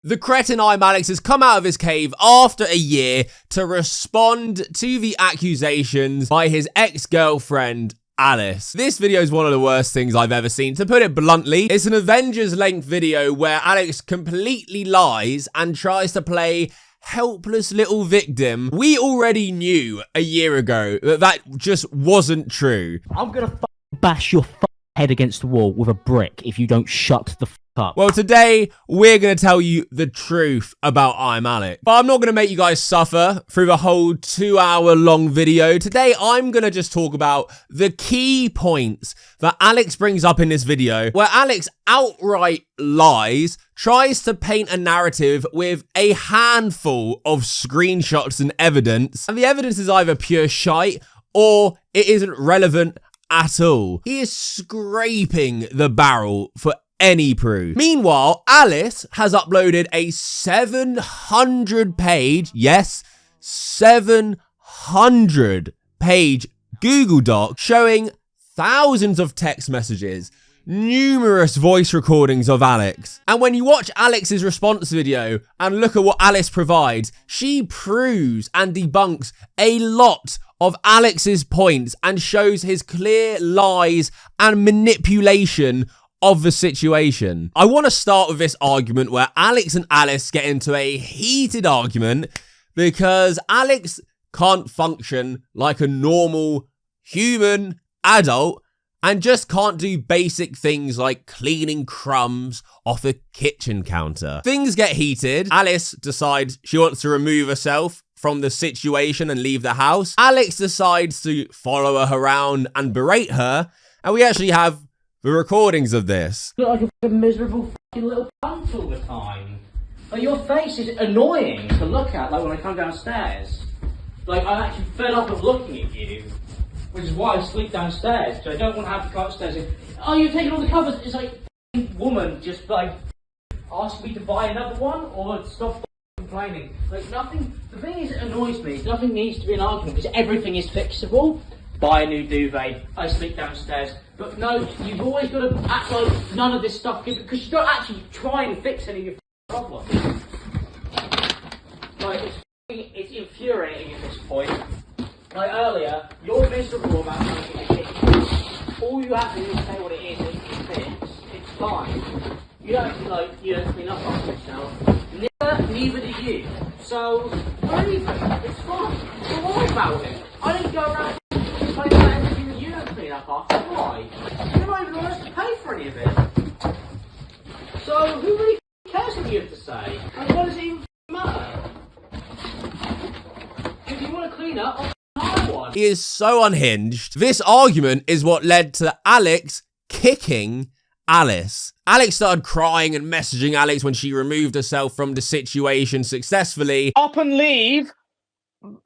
The cretin ImAllexx has come out of his cave after a year to respond to the accusations by his ex-girlfriend, Alice. This video is one of the worst things I've ever seen. To put it bluntly, it's an Avengers-length video where Alex completely lies and tries to play helpless little victim. We already knew a year ago that that just wasn't true. I'm gonna bash your head against the wall with a brick if you don't shut the up. Well, today we're going to tell you the truth about ImAllexx. But I'm not going to make you guys suffer through the whole 2-hour long video. Today I'm going to just talk about the key points that Alex brings up in this video, where Alex outright lies, tries to paint a narrative with a handful of screenshots and evidence, and the evidence is either pure shite or it isn't relevant at all. He is scraping the barrel for any proof. Meanwhile, Alice has uploaded a 700-page, yes, 700-page Google Doc showing thousands of text messages, numerous voice recordings of Alex. And when you watch Alex's response video and look at what Alice provides, she proves and debunks a lot of Alex's points and shows his clear lies and manipulation of the situation. I want to start with this argument where Alex and Alice get into a heated argument because Alex can't function like a normal human adult and just can't do basic things like cleaning crumbs off a kitchen counter. Things get heated. Alice decides she wants to remove herself from the situation and leave the house. Alex decides to follow her around and berate her, and we actually have the recordings of this. You look like a miserable fucking little cunt all the time. Like, your face is annoying to look at, like when I come downstairs. Like, I'm actually fed up of looking at you, which is why I sleep downstairs, because I don't want to have to come upstairs and, oh, you're taking all the covers. It's like, woman just like ask me to buy another one or stop complaining. Like, nothing, the thing is, it annoys me, nothing needs to be an argument because everything is fixable. Buy a new duvet, I sleep downstairs. But no, you've always got to act like none of this stuff, because you don't actually try and fix any of your problems. Like, it's infuriating at this point. Like earlier, you're miserable about making a kitchen. All you have to do is say what it is, and it fits. It's fine. You don't actually, like, you don't clean up after yourself. Neither do you. So, we're even. It's fine. Don't worry about it. I didn't go around complaining about everything that you don't clean up after. Why? You're not even honest to pay for any of it. So, who really cares what you have to say? And what does it even matter? If you want to clean up, I'll hire one. He is so unhinged. This argument is what led to Alex kicking Alice. Alex started crying and messaging Alex when she removed herself from the situation successfully. Up and leave,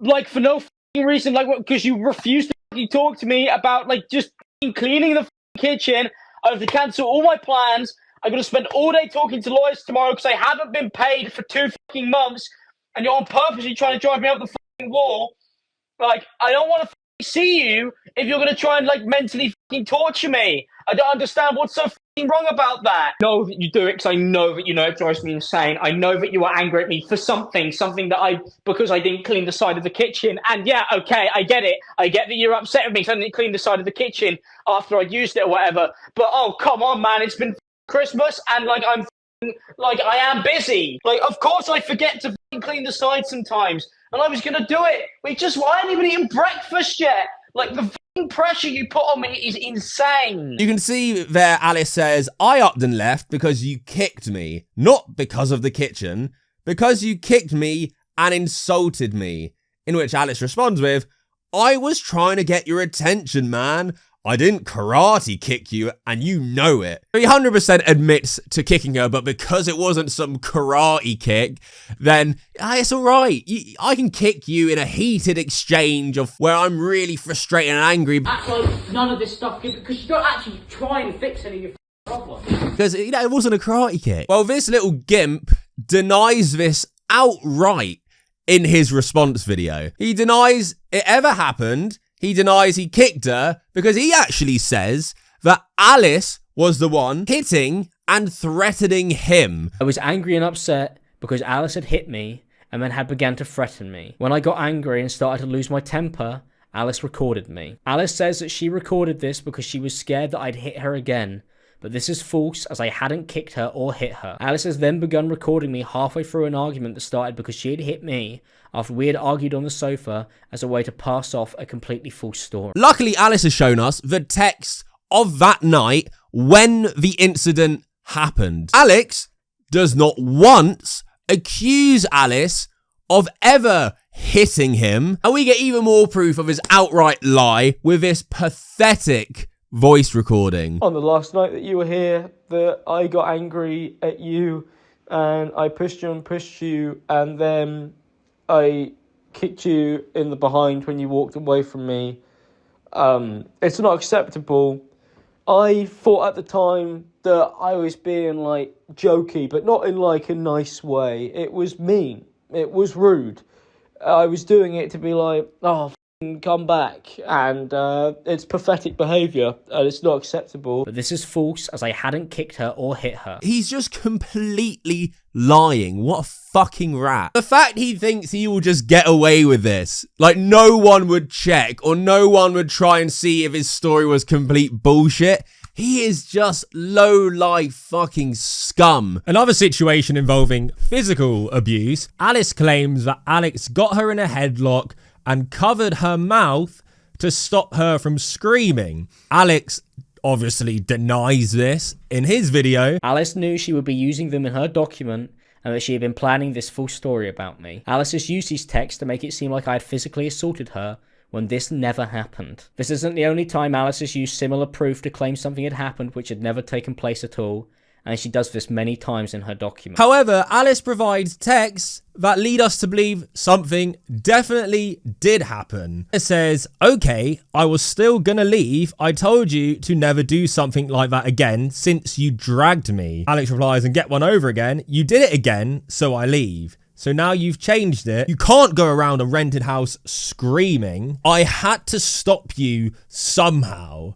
like, for no reason, like, because you refused to talk to me about, like, just cleaning the kitchen. I have to cancel all my plans. I'm going to spend all day talking to lawyers tomorrow because I haven't been paid for 2 months, and you're on purposely trying to drive me up the wall. Like, I don't want to see you if you're going to try and, like, mentally torture me. I don't understand what's so wrong about that. I know that you do it because I know that you know it drives me insane. I know that you are angry at me for something that because I didn't clean the side of the kitchen. And yeah, okay, I get it. I get that you're upset with me because I didn't clean the side of the kitchen after I used it or whatever. But oh, come on, man, it's been Christmas and, like, I am busy. Like, of course I forget to clean the side sometimes. And I was going to do it. I ain't even eaten breakfast yet. Like, the pressure you put on me is insane. You can see there Alice says, I upped and left because you kicked me. Not because of the kitchen. Because you kicked me and insulted me. In which Alice responds with, I was trying to get your attention, man. I didn't karate kick you, and you know it. He 100% admits to kicking her, but because it wasn't some karate kick, then it's all right. I can kick you in a heated exchange of where I'm really frustrated and angry. Act like none of this stuff, because you don't actually try and fix any of your problems. Because, you know, it wasn't a karate kick. Well, this little gimp denies this outright in his response video. He denies it ever happened. He denies he kicked her because he actually says that Alice was the one hitting and threatening him. I was angry and upset because Alice had hit me and then had begun to threaten me. When I got angry and started to lose my temper, Alice recorded me. Alice says that she recorded this because she was scared that I'd hit her again, but this is false as I hadn't kicked her or hit her. Alice has then begun recording me halfway through an argument that started because she had hit me after we had argued on the sofa as a way to pass off a completely false story. Luckily, Alice has shown us the text of that night when the incident happened. Alex does not once accuse Alice of ever hitting him, and we get even more proof of his outright lie with this pathetic voice recording. On the last night that you were here, that I got angry at you and I pushed you and then I kicked you in the behind when you walked away from me. It's not acceptable. I thought at the time that I was being like jokey, but not in like a nice way. It was mean. It was rude. I was doing it to be like, oh, come back, and it's pathetic behaviour and it's not acceptable. But this is false as I hadn't kicked her or hit her. He's just completely lying. What a fucking rat. The fact he thinks he will just get away with this, like no one would check or no one would try and see if his story was complete bullshit. He is just low-life fucking scum. Another situation involving physical abuse. Alice claims that Alex got her in a headlock and covered her mouth to stop her from screaming. Alex obviously denies this in his video. Alice knew she would be using them in her document and that she had been planning this full story about me. Alice has used these texts to make it seem like I had physically assaulted her when this never happened. This isn't the only time Alice has used similar proof to claim something had happened which had never taken place at all, and she does this many times in her document. However, Alice provides texts that lead us to believe something definitely did happen. It says, okay, I was still gonna leave. I told you to never do something like that again since you dragged me. Alex replies, and get one over again. You did it again, so I leave. So now you've changed it. You can't go around a rented house screaming. I had to stop you somehow.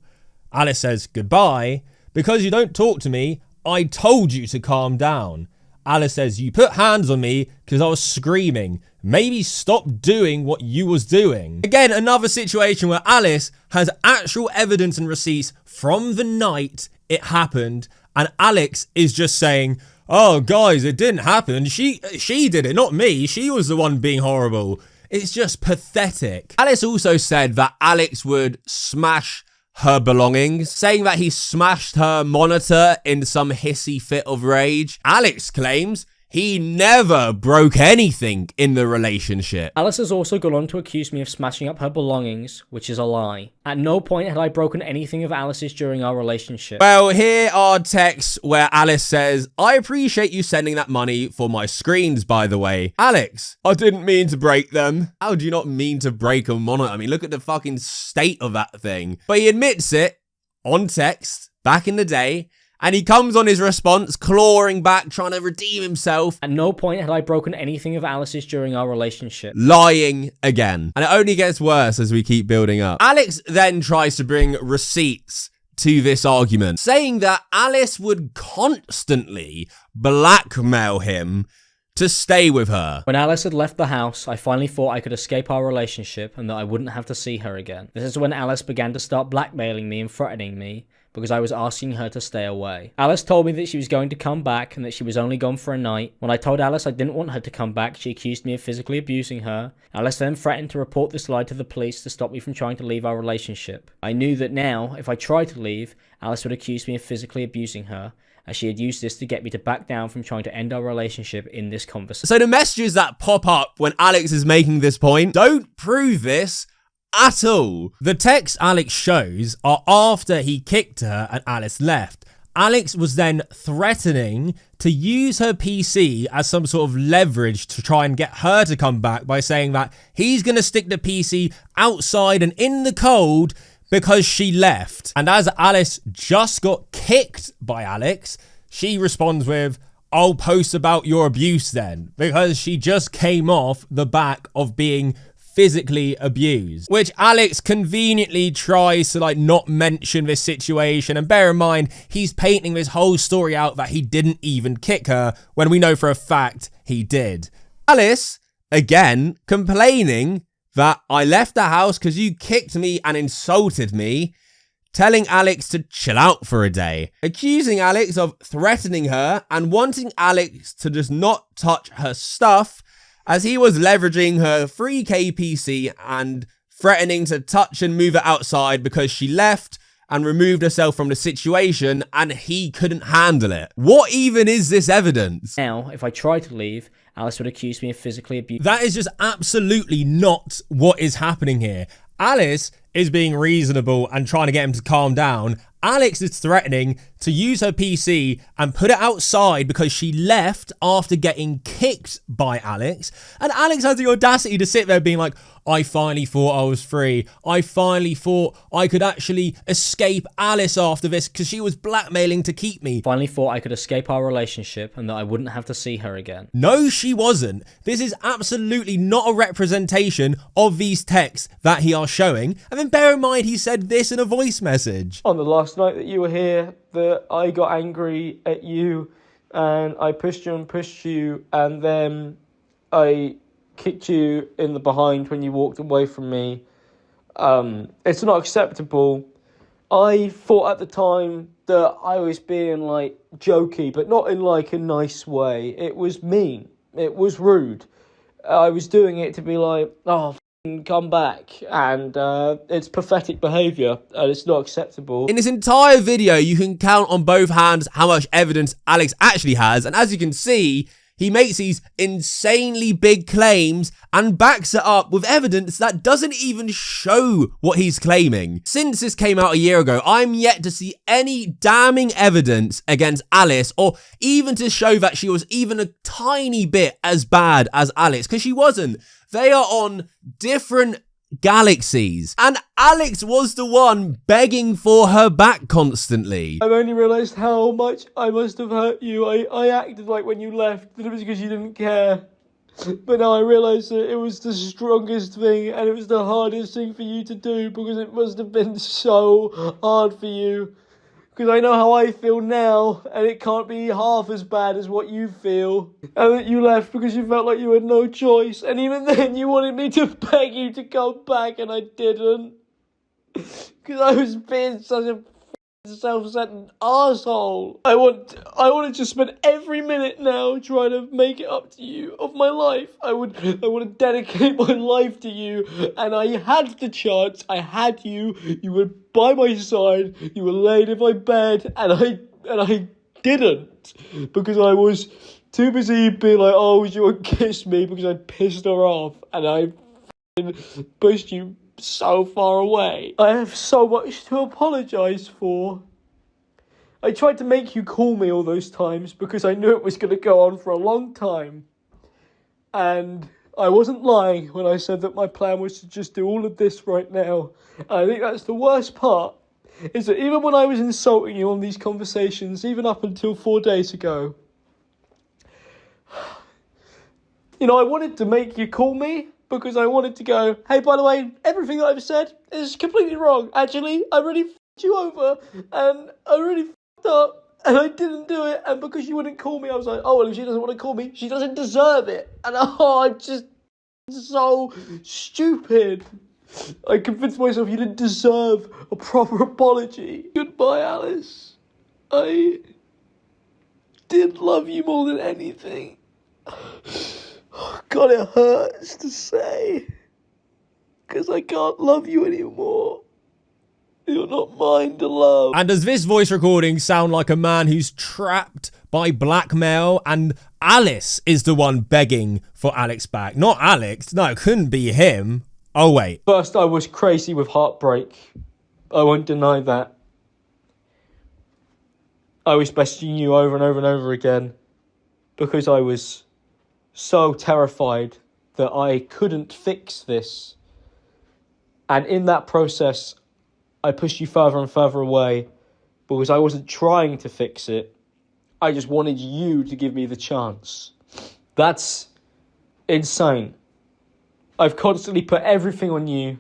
Alice says, goodbye. Because you don't talk to me, I told you to calm down. Alice says, you put hands on me because I was screaming. Maybe stop doing what you was doing. Again, another situation where Alice has actual evidence and receipts from the night it happened, and Alex is just saying, oh, guys, it didn't happen. She did it, not me. She was the one being horrible. It's just pathetic. Alice also said that Alex would smash her belongings, saying that he smashed her monitor in some hissy fit of rage. Alex claims he never broke anything in the relationship. Alice has also gone on to accuse me of smashing up her belongings, which is a lie. At no point had I broken anything of Alice's during our relationship. Well, here are texts where Alice says, I appreciate you sending that money for my screens, by the way. Alex, I didn't mean to break them. How do you not mean to break a monitor? I mean, look at the fucking state of that thing. But he admits it on text back in the day. And he comes on his response, clawing back, trying to redeem himself. At no point had I broken anything of Alice's during our relationship. Lying again. And it only gets worse as we keep building up. Alex then tries to bring receipts to this argument, saying that Alice would constantly blackmail him to stay with her. When Alice had left the house, I finally thought I could escape our relationship and that I wouldn't have to see her again. This is when Alice began to start blackmailing me and threatening me, because I was asking her to stay away. Alice told me that she was going to come back and that she was only gone for a night. When I told Alice I didn't want her to come back, she accused me of physically abusing her. Alice then threatened to report this lie to the police to stop me from trying to leave our relationship. I knew that now, if I tried to leave, Alice would accuse me of physically abusing her, as she had used this to get me to back down from trying to end our relationship in this conversation. So the messages that pop up when Alex is making this point don't prove this at all. The texts Alex shows are after he kicked her and Alice left. Alex was then threatening to use her PC as some sort of leverage to try and get her to come back by saying that he's going to stick the PC outside and in the cold because she left. And as Alice just got kicked by Alex, she responds with, I'll post about your abuse then, because she just came off the back of being physically abused, which Alex conveniently tries to not mention this situation. And bear in mind, he's painting this whole story out that he didn't even kick her when we know for a fact he did. Alice, again, complaining that I left the house because you kicked me and insulted me, telling Alex to chill out for a day, accusing Alex of threatening her and wanting Alex to just not touch her stuff as he was leveraging her 3K PC and threatening to touch and move it outside because she left and removed herself from the situation and he couldn't handle it. What even is this evidence? Now, if I try to leave, Alice would accuse me of physically abusing. That is just absolutely not what is happening here. Alice is being reasonable and trying to get him to calm down. Alex is threatening to use her PC and put it outside because she left after getting kicked by Alex. And Alex has the audacity to sit there being like, I finally thought I was free. I finally thought I could actually escape Alice after this because she was blackmailing to keep me. Finally thought I could escape our relationship and that I wouldn't have to see her again. No, she wasn't. This is absolutely not a representation of these texts that he are showing. And then bear in mind, he said this in a voice message. On the last night that you were here, that I got angry at you and I pushed you and then I kicked you in the behind when you walked away from me. It's not acceptable. I thought at the time that I was being jokey, but not in a nice way. It was mean. It was rude. I was doing it to be like, oh, come back, and it's pathetic behaviour and it's not acceptable. In this entire video, you can count on both hands how much evidence Alex actually has, and as you can see, he makes these insanely big claims and backs it up with evidence that doesn't even show what he's claiming. Since this came out a year ago, I'm yet to see any damning evidence against Alice, or even to show that she was even a tiny bit as bad as Alex, because she wasn't. They are on different galaxies, and Alex was the one begging for her back constantly. I've only realised how much I must have hurt you. I acted like when you left that it was because you didn't care. But now I realise that it was the strongest thing and it was the hardest thing for you to do, because it must have been so hard for you. Because I know how I feel now, and it can't be half as bad as what you feel. And that you left because you felt like you had no choice. And even then you wanted me to beg you to come back, and I didn't. Because I was being such a self-centered arsehole. I want to just spend every minute now trying to make it up to you of my life. I want to dedicate my life to you, and I had the chance. I had you. You were by my side. You were laid in my bed, and I didn't, because I was too busy being like, oh, you would kiss me, because I pissed her off, and I pushed you so far away. I have so much to apologise for. I tried to make you call me all those times because I knew it was going to go on for a long time. And I wasn't lying when I said that my plan was to just do all of this right now. And I think that's the worst part, is that even when I was insulting you on these conversations, even up until 4 days ago, I wanted to make you call me, because I wanted to go, hey, by the way, everything that I've said is completely wrong. Actually, I really f***ed you over, and I really f***ed up, and I didn't do it. And because you wouldn't call me, I was like, oh, well, if she doesn't want to call me, she doesn't deserve it. And I'm just so stupid. I convinced myself you didn't deserve a proper apology. Goodbye, Alice. I did love you more than anything. God, it hurts to say, because I can't love you anymore. You're not mine to love. And does this voice recording sound like a man who's trapped by blackmail, and Alice is the one begging for Alex back? Not Alex. No, it couldn't be him. Oh, wait. First, I was crazy with heartbreak. I won't deny that. I was messaging you over and over and over again because I was so terrified that I couldn't fix this. And in that process, I pushed you further and further away because I wasn't trying to fix it. I just wanted you to give me the chance. That's insane. I've constantly put everything on you.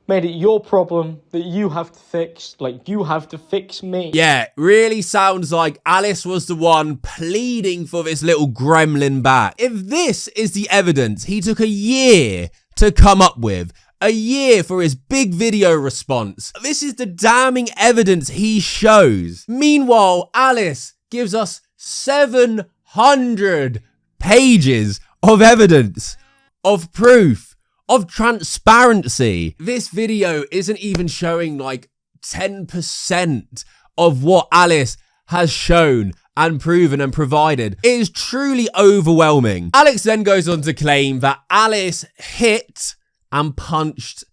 Made it your problem that you have to fix. Like, you have to fix me. Yeah, really sounds like Alice was the one pleading for this little gremlin back. If this is the evidence he took a year to come up with, a year for his big video response, this is the damning evidence he shows. Meanwhile, Alice gives us 700 pages of evidence, of proof, of transparency. This video isn't even showing like 10% of what Alice has shown and proven and provided. It is truly overwhelming. Alex then goes on to claim that Alice hit and punched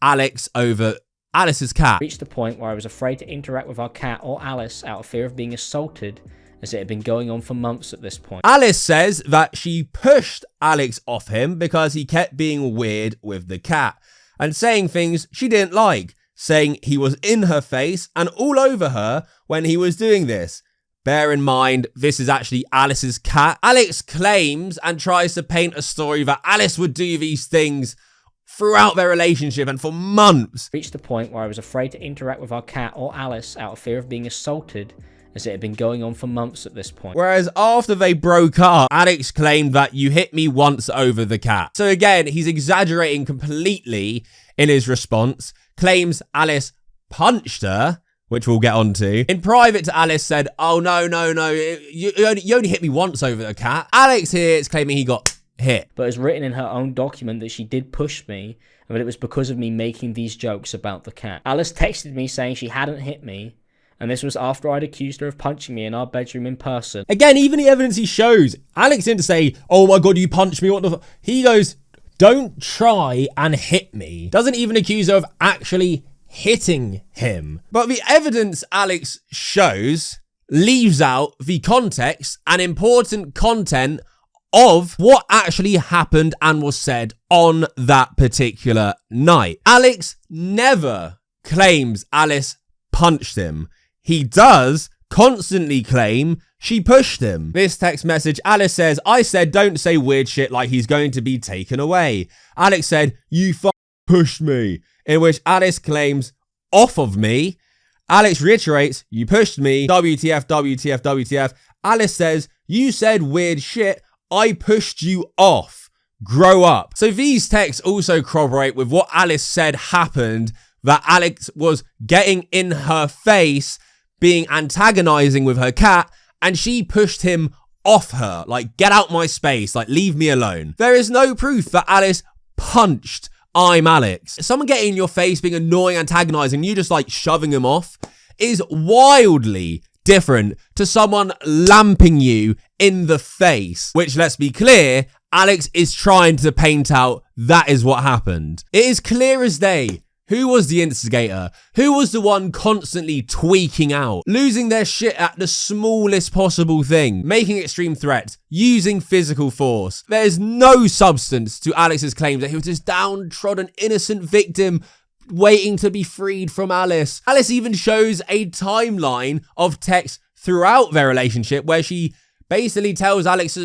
Alex over Alice's cat. Reached the point where I was afraid to interact with our cat or Alice out of fear of being assaulted, as it had been going on for months at this point. Alice says that she pushed Alex off him because he kept being weird with the cat and saying things she didn't like, saying he was in her face and all over her when he was doing this. Bear in mind, this is actually Alice's cat. Alex claims and tries to paint a story that Alice would do these things throughout their relationship and for months. Reached the point where I was afraid to interact with our cat or Alice out of fear of being assaulted, as it had been going on for months at this point. Whereas after they broke up, Alex claimed that you hit me once over the cat. So again, he's exaggerating completely in his response, claims Alice punched her, which we'll get onto. In private to Alice said, oh no, you only hit me once over the cat. Alex here is claiming he got hit. But it's written in her own document that she did push me, and that it was because of me making these jokes about the cat. Alice texted me saying she hadn't hit me, and this was after I'd accused her of punching me in our bedroom in person. Again, even the evidence he shows, Alex didn't say, oh my God, you punched me, what the fuck? He goes, don't try and hit me. Doesn't even accuse her of actually hitting him. But the evidence Alex shows leaves out the context and important content of what actually happened and was said on that particular night. Alex never claims Alice punched him. He does constantly claim she pushed him. This text message, Alice says, I said don't say weird shit like he's going to be taken away. Alex said, you pushed me. In which Alice claims, off of me. Alex reiterates, you pushed me. WTF, WTF, WTF. Alice says, you said weird shit. I pushed you off. Grow up. So these texts also corroborate with what Alice said happened, that Alex was getting in her face, being antagonizing with her cat, and she pushed him off her. Like, get out my space. Like, leave me alone. There is no proof that Alice punched ImAllexx. Someone getting in your face, being annoying, antagonizing, you just like shoving him off is wildly different to someone lamping you in the face, which, let's be clear, Alex is trying to paint out that is what happened. It is clear as day. Who was the instigator? Who was the one constantly tweaking out, losing their shit at the smallest possible thing, making extreme threats, using physical force? There's no substance to Alex's claims that he was this downtrodden, innocent victim waiting to be freed from Alice. Alice even shows a timeline of texts throughout their relationship where she basically tells Alex,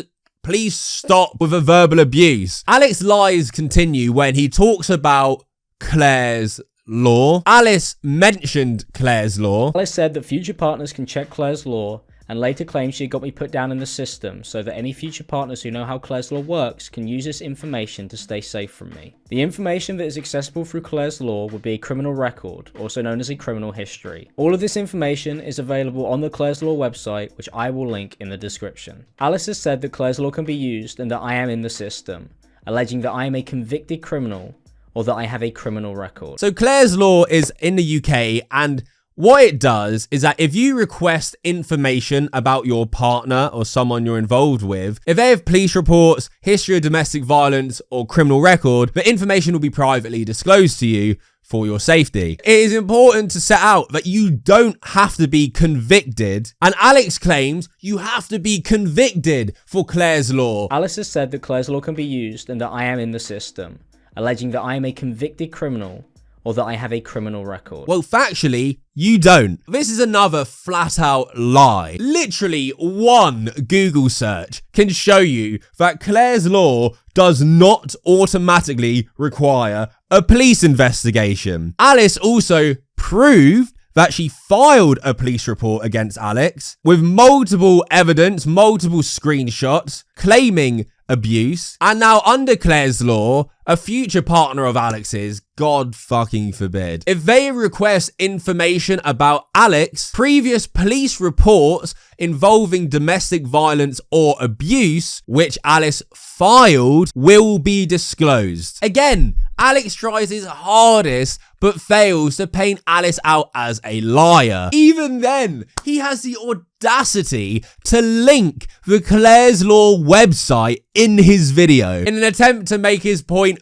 please stop with the verbal abuse. Alex's lies continue when he talks about Claire's law. Alice mentioned Claire's law. Alice said that future partners can check Claire's law, and later claimed she got me put down in the system so that any future partners who know how Claire's law works can use this information to stay safe from me. The information that is accessible through Claire's law would be a criminal record, also known as a criminal history. All of this information is available on the Claire's law website, which I will link in the description. Alice has said that Claire's law can be used and that I am in the system, alleging that I am a convicted criminal or that I have a criminal record. So Claire's law is in the UK, and what it does is that if you request information about your partner or someone you're involved with, if they have police reports, history of domestic violence or criminal record, the information will be privately disclosed to you for your safety. It is important to set out that you don't have to be convicted, and Alex claims you have to be convicted for Claire's law. Alice has said that Claire's law can be used and that I am in the system, alleging that I am a convicted criminal or that I have a criminal record. Well, factually, you don't. This is another flat out lie. Literally one Google search can show you that Claire's Law does not automatically require a police investigation. Alice also proved that she filed a police report against Alex with multiple evidence, multiple screenshots claiming abuse. And now under Claire's Law, a future partner of Alex's, God fucking forbid, if they request information about Alex, previous police reports involving domestic violence or abuse, which Alice filed, will be disclosed. Again, Alex tries his hardest but fails to paint Alice out as a liar. Even then, he has the audacity to link the Claire's Law website in his video in an attempt to make his point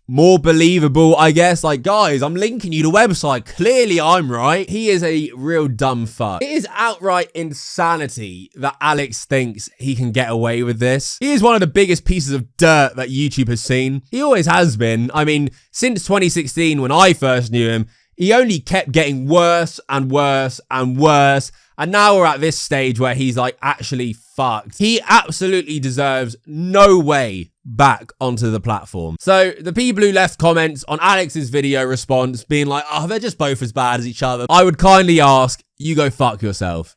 more believable, I guess. Like, guys, I'm linking you to website. Clearly, I'm right. He is a real dumb fuck. It is outright insanity that Alex thinks he can get away with this. He is one of the biggest pieces of dirt that YouTube has seen. He always has been. I mean, since 2016, when I first knew him, he only kept getting worse and worse and worse. And now we're at this stage where he's like actually fucked. He absolutely deserves no way back onto the platform. So the people who left comments on Alex's video response being like, oh, they're just both as bad as each other, I would kindly ask, you go fuck yourself.